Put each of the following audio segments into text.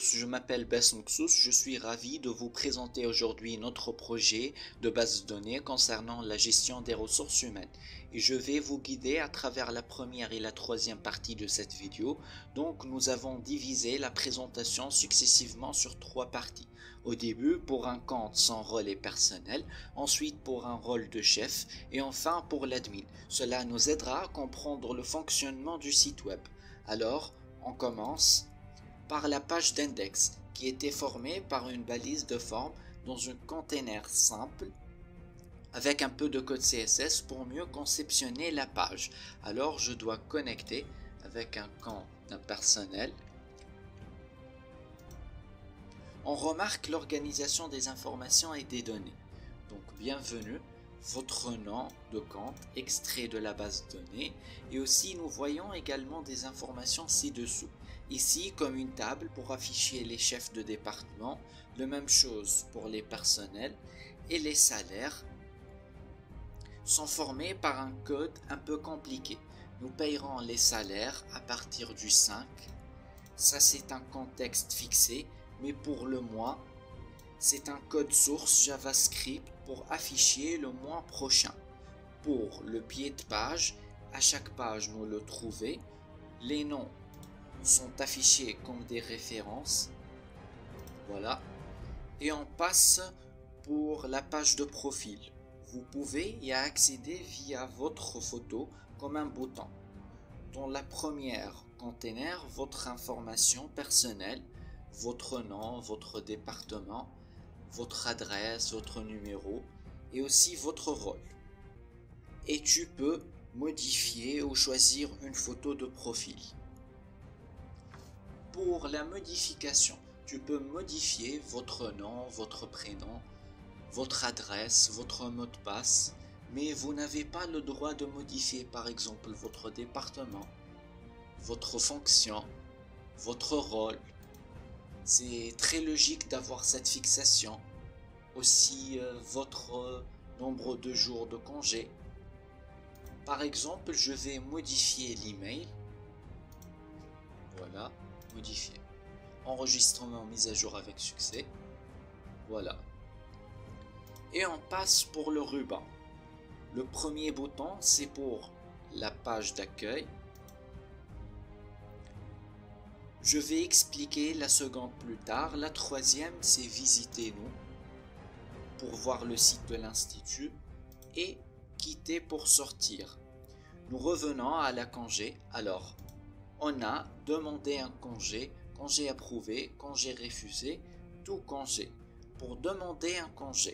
tous, je m'appelle Bassem Ksus, je suis ravi de vous présenter aujourd'hui notre projet de base de données concernant la gestion des ressources humaines. Et je vais vous guider à travers la première et la troisième partie de cette vidéo. Donc nous avons divisé la présentation successivement sur trois parties. Au début pour un compte sans rôle et personnel, ensuite pour un rôle de chef et enfin pour l'admin. Cela nous aidera à comprendre le fonctionnement du site web. Alors, on commence par la page d'index qui était formée par une balise de forme dans un container simple avec un peu de code CSS pour mieux conceptionner la page. Alors je dois connecter avec un compte personnel. On remarque l'organisation des informations et des données. Donc bienvenue, votre nom de compte extrait de la base de données et aussi nous voyons également des informations ci-dessous. Ici comme une table pour afficher les chefs de département, la même chose pour les personnels et les salaires sont formés par un code un peu compliqué. Nous payerons les salaires à partir du 5. Ça c'est un contexte fixé, mais pour le mois, c'est un code source JavaScript pour afficher le mois prochain. Pour le pied de page, à chaque page nous le trouvons. Les noms sont affichés comme des références. Voilà. Et on passe pour la page de profil. Vous pouvez y accéder via votre photo comme un bouton. Dans la première container, votre information personnelle, votre nom, votre département, votre adresse, votre numéro et aussi votre rôle. Et tu peux modifier ou choisir une photo de profil. Pour la modification, tu peux modifier votre nom, votre prénom, votre adresse, votre mot de passe, mais vous n'avez pas le droit de modifier par exemple votre département, votre fonction, votre rôle. C'est très logique d'avoir cette fixation. Aussi votre nombre de jours de congé. Par exemple, je vais modifier l'email. Voilà, modifier. Enregistrement mise à jour avec succès. Voilà. Et on passe pour le ruban. Le premier bouton, c'est pour la page d'accueil. Je vais expliquer la seconde plus tard. La troisième, c'est visitez-nous pour voir le site de l'institut et quitter pour sortir. Nous revenons à la congé. Alors, on a demandé un congé, congé approuvé, congé refusé, tout congé. Pour demander un congé,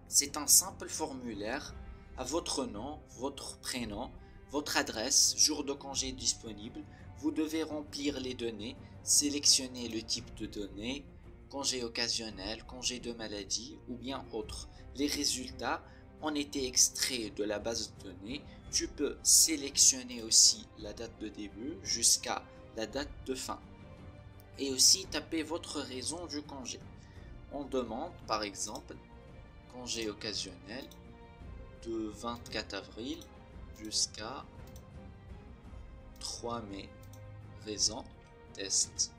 c'est un simple formulaire à votre nom, votre prénom, votre adresse, jour de congé disponible. Vous devez remplir les données, sélectionner le type de données, congé occasionnel, congé de maladie ou bien autre. Les résultats ont été extraits de la base de données. Tu peux sélectionner aussi la date de début jusqu'à la date de fin. Et aussi taper votre raison du congé. On demande par exemple congé occasionnel de 24 avril jusqu'à 3 mai. Raison, test.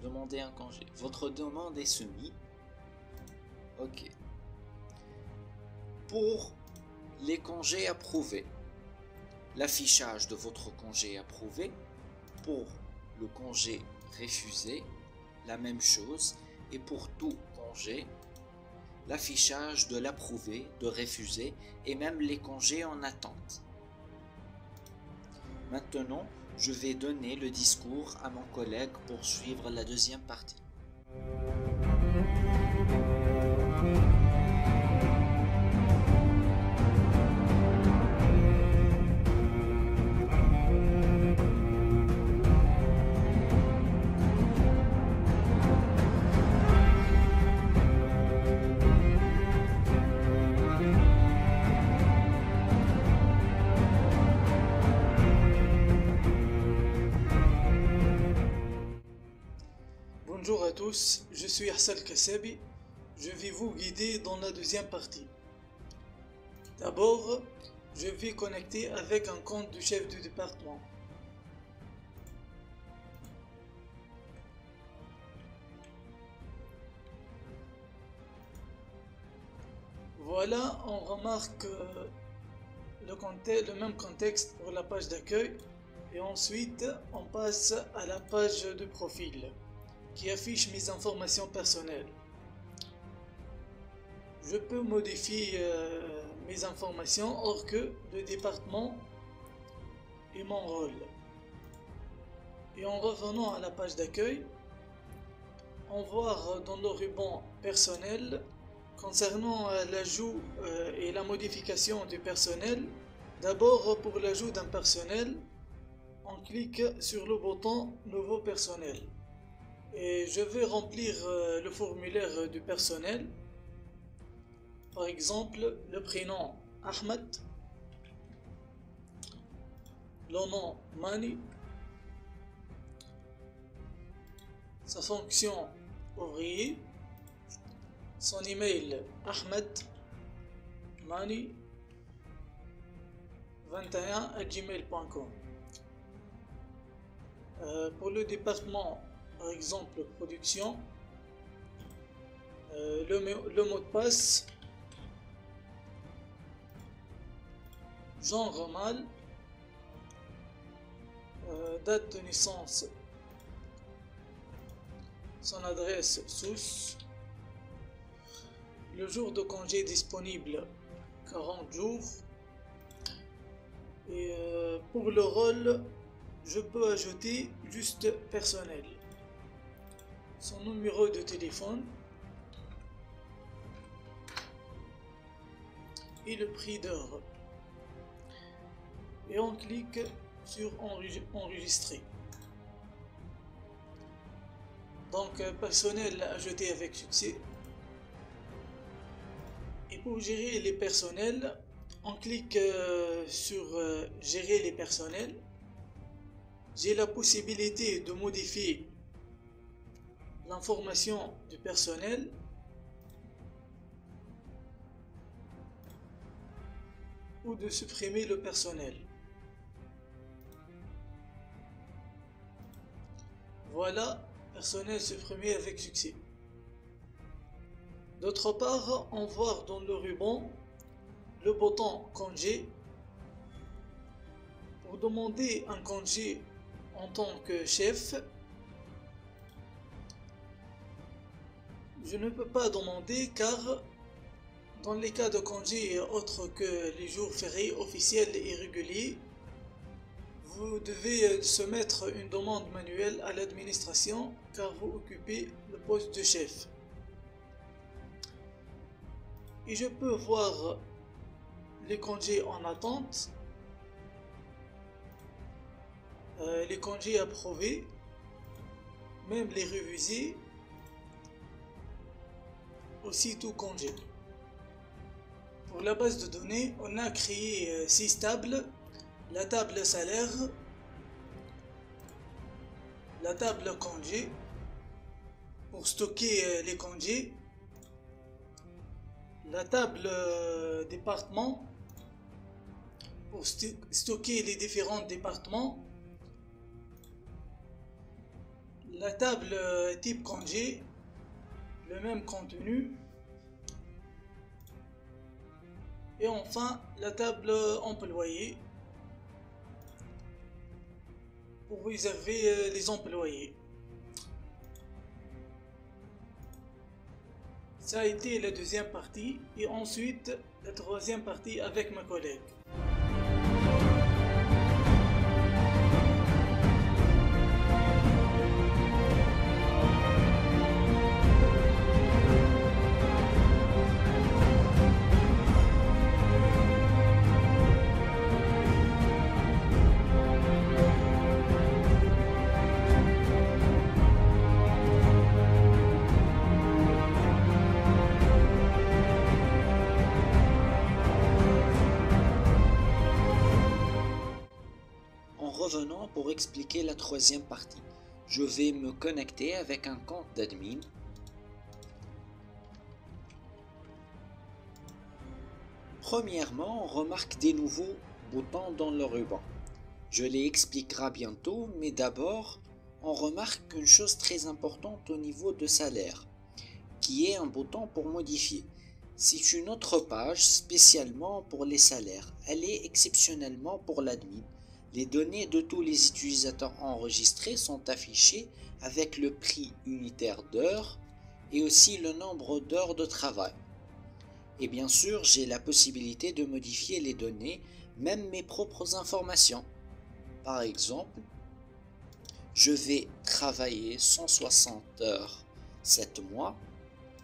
Demandez un congé. Votre demande est soumise. Ok. Pour les congés approuvés, l'affichage de votre congé approuvé. Pour le congé refusé, la même chose. Et pour tout congé, l'affichage de l'approuvé, de refusé et même les congés en attente. Maintenant, je vais donner le discours à mon collègue pour suivre la deuxième partie. Bonjour à tous, je suis Hassal Kassabi. Je vais vous guider dans la deuxième partie. D'abord, je vais connecter avec un compte du chef du département. Voilà, on remarque le même contexte pour la page d'accueil et ensuite on passe à la page de profil qui affiche mes informations personnelles. Je peux modifier mes informations hors que le département et mon rôle. Et en revenant à la page d'accueil, on voit dans le ruban personnel concernant l'ajout et la modification du personnel. D'abord, pour l'ajout d'un personnel, on clique sur le bouton nouveau personnel et je vais remplir le formulaire du personnel. Par exemple, le prénom Ahmed, le nom Mani, sa fonction ouvrier, son email ahmedmani21@gmail.com. Pour le département, par exemple production, le mot de passe, genre mâle, date de naissance, son adresse source, le jour de congé disponible 40 jours et pour le rôle je peux ajouter juste personnel, son numéro de téléphone et le prix d'heure et on clique sur enregistrer. Donc personnel ajouté avec succès. Et pour gérer les personnels, on clique sur gérer les personnels. J'ai la possibilité de modifier l'information du personnel ou de supprimer le personnel. Voilà, personnel supprimé avec succès. D'autre part, on voit dans le ruban le bouton congé. Pour demander un congé en tant que chef, je ne peux pas demander car dans les cas de congé autres que les jours fériés officiels et réguliers, vous devez soumettre une demande manuelle à l'administration car vous occupez le poste de chef. Et je peux voir les congés en attente, les congés approuvés, même les révisés, aussi tout congé. Pour la base de données, on a créé 6 tables. La table salaire, la table congé pour stocker les congés, la table département pour stocker les différents départements, la table type congé, le même contenu, et enfin la table employé pour réserver les employés. Ça a été la deuxième partie et ensuite la troisième partie avec ma collègue. Revenons pour expliquer la troisième partie. Je vais me connecter avec un compte d'admin. Premièrement, on remarque des nouveaux boutons dans le ruban. Je les expliquerai bientôt, mais d'abord, on remarque une chose très importante au niveau de salaire, qui est un bouton pour modifier. C'est une autre page spécialement pour les salaires. Elle est exceptionnellement pour l'admin. Les données de tous les utilisateurs enregistrés sont affichées avec le prix unitaire d'heure et aussi le nombre d'heures de travail. Et bien sûr, j'ai la possibilité de modifier les données, même mes propres informations. Par exemple, je vais travailler 160 heures 7 mois,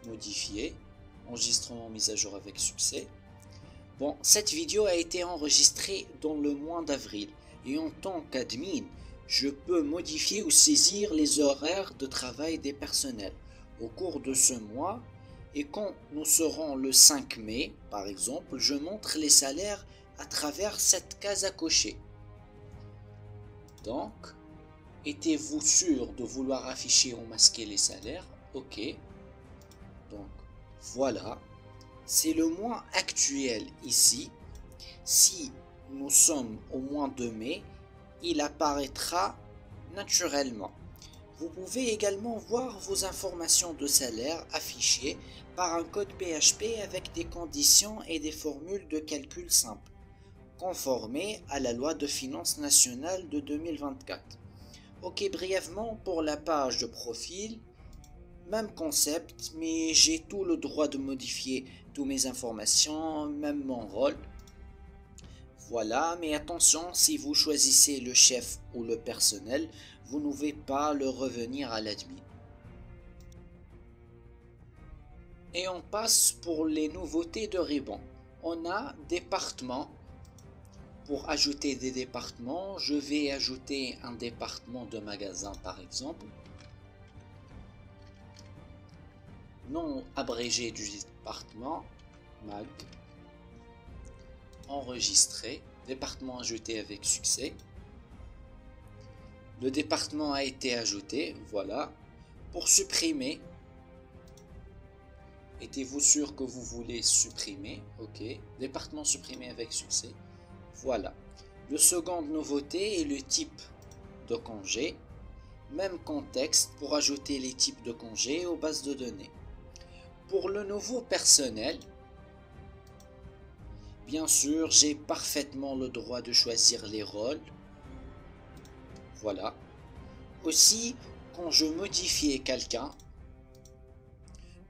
modifier, enregistrement mise à jour avec succès. Bon, cette vidéo a été enregistrée dans le mois d'avril et en tant qu'admin, je peux modifier ou saisir les horaires de travail des personnels au cours de ce mois. Et quand nous serons le 5 mai, par exemple, je montre les salaires à travers cette case à cocher. Donc, êtes-vous sûr de vouloir afficher ou masquer les salaires? OK. Donc, voilà. C'est le mois actuel ici. Si nous sommes au mois de mai, il apparaîtra naturellement. Vous pouvez également voir vos informations de salaire affichées par un code PHP avec des conditions et des formules de calcul simples, conformées à la loi de finances nationale de 2024. Ok, brièvement pour la page de profil, même concept, mais j'ai tout le droit de modifier toutes mes informations, même mon rôle. Voilà, mais attention, si vous choisissez le chef ou le personnel, vous ne pouvez pas le revenir à l'admin. Et on passe pour les nouveautés de Ribbon. On a département. Pour ajouter des départements, je vais ajouter un département de magasin par exemple. Nom abrégé du département, MAG. Enregistré, département ajouté avec succès. Le département a été ajouté, voilà. Pour supprimer, êtes-vous sûr que vous voulez supprimer? Ok, département supprimé avec succès. Voilà. Le seconde nouveauté est le type de congé. Même contexte pour ajouter les types de congés aux bases de données. Pour le nouveau personnel, bien sûr, j'ai parfaitement le droit de choisir les rôles. Voilà. Aussi, quand je modifie quelqu'un,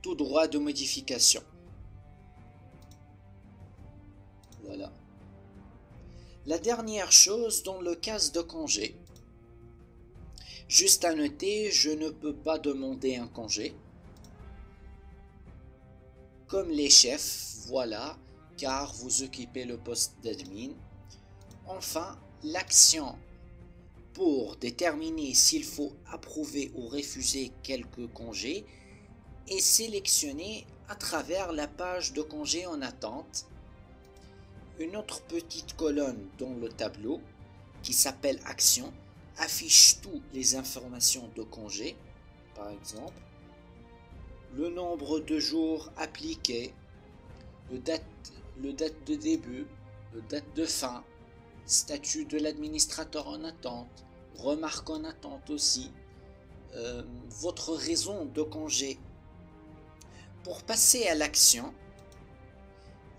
tout droit de modification. Voilà. La dernière chose dans le cas de congé. Juste à noter, je ne peux pas demander un congé. Comme les chefs, voilà, car vous occupez le poste d'admin. Enfin, l'action pour déterminer s'il faut approuver ou refuser quelques congés est sélectionnée à travers la page de congés en attente. Une autre petite colonne dans le tableau qui s'appelle Action affiche toutes les informations de congé, par exemple le nombre de jours appliqués, le date de début, le date de fin, statut de l'administrateur en attente, remarque en attente aussi, votre raison de congé. Pour passer à l'action,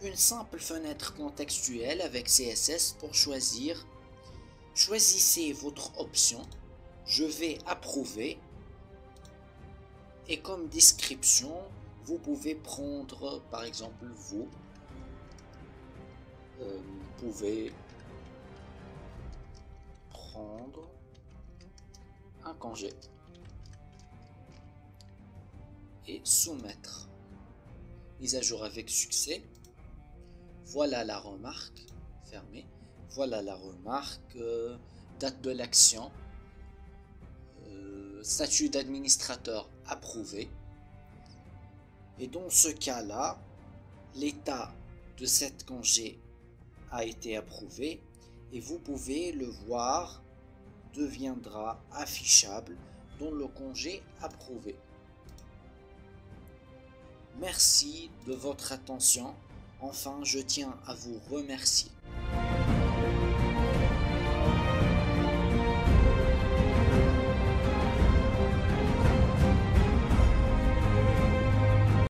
une simple fenêtre contextuelle avec CSS pour choisir. Choisissez votre option. Je vais approuver. Et comme description, vous pouvez prendre, par exemple, vous pouvez prendre un congé et soumettre. Mise à jour avec succès. Voilà la remarque, fermée. Voilà la remarque, date de l'action, statut d'administrateur approuvé. Et dans ce cas-là, l'état de cette congé a été approuvé et vous pouvez le voir, deviendra affichable dans le congé approuvé. Merci de votre attention. Enfin, je tiens à vous remercier.